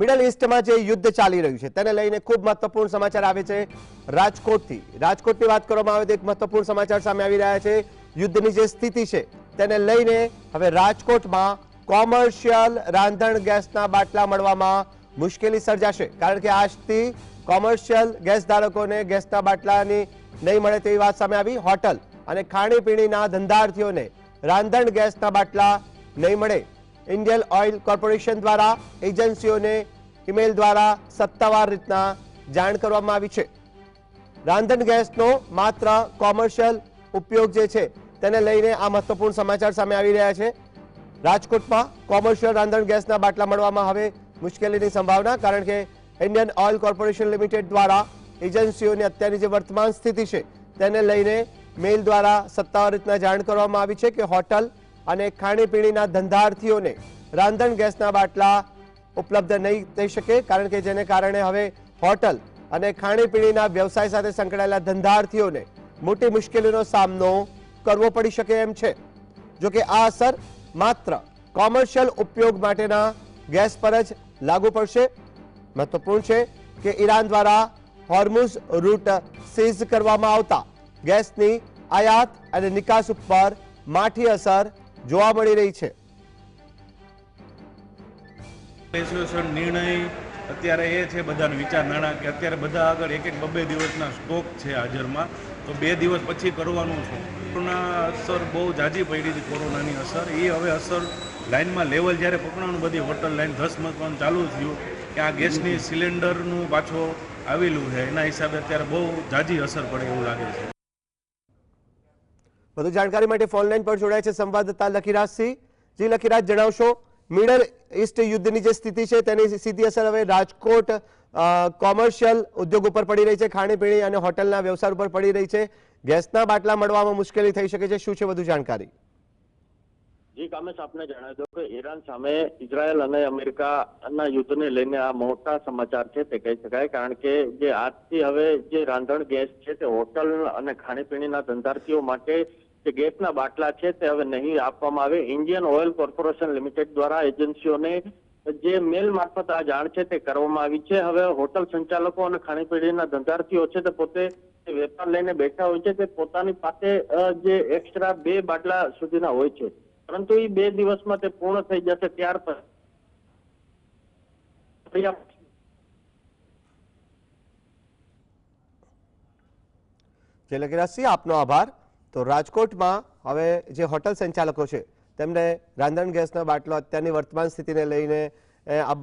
Middle ઈસ્ટમાં જે યુદ્ધ ચાલી રહ્યું છે તેને લઈને ખૂબ મહત્વપૂર્ણ સમાચાર આવે છે રાજકોટથી। રાજકોટની વાત કરવામાં આવે તો એક મહત્વપૂર્ણ સમાચાર સામે આવી રહ્યા છે। યુદ્ધની જે સ્થિતિ છે તેને લઈને હવે રાજકોટમાં કોમર્શિયલ રાંધણ ગેસના બાટલા મળવામાં મુશ્કેલી સર્જાશે, કારણ કે આજથી કોમર્શિયલ ગેસ ધારકોને ગેસના બાટલાની નહીં મળે તેવી વાત સામે આવી। હોટલ અને ખાણીપીણીના ધંધાર્થીઓને રાંધણ ગેસના બાટલા નહીં મળે। इंडियन ऑयल कॉर्पोरेशन द्वारा एजेंसीओने ईमेल द्वारा सत्तावार रीतना जाण करवामां आवी छे। रांधण गैसनो मात्र कॉमर्शियल उपयोग जे छे तेने लईने आ महत्वपूर्ण समाचार सामे आवी रह्या छे। राजकोटमां कॉमर्शियल रांधण गैसना बाटला मळवामां हवे मुश्केलीनी संभावना, कारण के इंडियन ऑयल कॉर्पोरेशन लिमिटेड द्वारा एजेंसीओने अत्यारनी जे वर्तमान स्थिति छे तेने लईने मेल द्वारा सत्तावार रीतना जाण करवामां आवी छे के होटल અને ખાણીપીણીના ધંધાર્થીઓને રાંધણ ગેસના બાટલા ઉપલબ્ધ નહીં થઈ શકે, કારણ કે જેને કારણે હવે હોટલ અને ખાણીપીણીના વ્યવસાય સાથે સંકળાયેલા ધંધાર્થીઓને મોટી મુશ્કેલીનો સામનો કરવો પડી શકે એમ છે। જો કે આ અસર માત્ર કોમર્શિયલ ઉપયોગ માટેના ગેસ પર જ લાગુ પડશે। મહત્વપૂર્ણ છે કે ઈરાન દ્વારા હોર્મુઝ રૂટ સીઝ કરવામાં આવતા ગેસની આયાત અને નિકાસ ઉપર માઠી અસર જોવા મળી રહી છે। નિર્ણય અત્યારે એ છે બધાને વિચારધારા કે અત્યારે બધા આગળ એક બબે દિવસના સ્ટોક છે હાજરમાં, તો 2 દિવસ પછી કરવાનું છે। કોરોના અસર બહુ જાજી પડી હતી, કોરોનાની અસર એ હવે અસર લાઇનમાં લેવલ જ્યારે પકડવાનું બધી હોટલ લાઇન ધસમસવાનું ચાલુ થયું કે આ ગેસની સિલિન્ડરનું પાછો આવેલું છે, એના હિસાબે અત્યારે બહુ જાજી અસર પડે એવું લાગે છે। વધુ જાણકારી માટે ફોન લાઈન પર જોડાય છે સંવાદદાતા લખીરાજ સિંહ। જી લખીરાજ, જણાવશો મિડલ ઈસ્ટ યુદ્ધની જે સ્થિતિ છે તેની સીધી અસર હવે રાજકોટ કોમર્શિયલ ઉદ્યોગ ઉપર પડી રહી છે, ખાણીપીણી અને હોટલના વ્યવસાય ઉપર પડી રહી છે। ગેસના બાટલા મળવામાં મુશ્કેલી થઈ શકે છે, શું છે વધુ જાણકારી? જી કામેશ, આપને જણાવી દો કે ઈરાન સામે ઇઝરાયલ અને અમેરિકાના યુદ્ધને લઈને આ મોટા સમાચાર છે તે કહી શકાય, કારણ કે જે આજથી હવે જે રાંધણ ગેસ છે તે હોટલ અને ખાણીપીણીના ધંધાર્થીઓ માટે જે ગેસના બાટલા છે તે હવે નહીં આપવામાં આવે। ઇન્ડિયન ઓઇલ કોર્પોરેશન લિમિટેડ દ્વારા એજન્સીઓને જે મેલ મારફત આ જાણ છે તે કરવામાં આવી છે। હવે હોટલ સંચાલકો અને ખાણીપીણીના ધંધાર્થીઓ છે તે પોતે વેપાર લઈને બેઠા હોય છે, તે પોતાની પાસે જે એક્સ્ટ્રા 2 બાટલા સુધીના હોય છે, પરંતુ એ 2 દિવસમાં તે પૂર્ણ થઈ જશે। ત્યાર પછી જે લખીરાજ સિંહ, આપનો આભાર। તો રાજકોટમાં હવે જે હોટલ સંચાલકો છે તેમને રાંધણ ગેસનો બાટલો અત્યારની વર્તમાન સ્થિતિને લઈને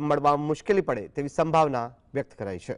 મળવામાં મુશ્કેલી પડે તેવી સંભાવના વ્યક્ત કરાઈ છે।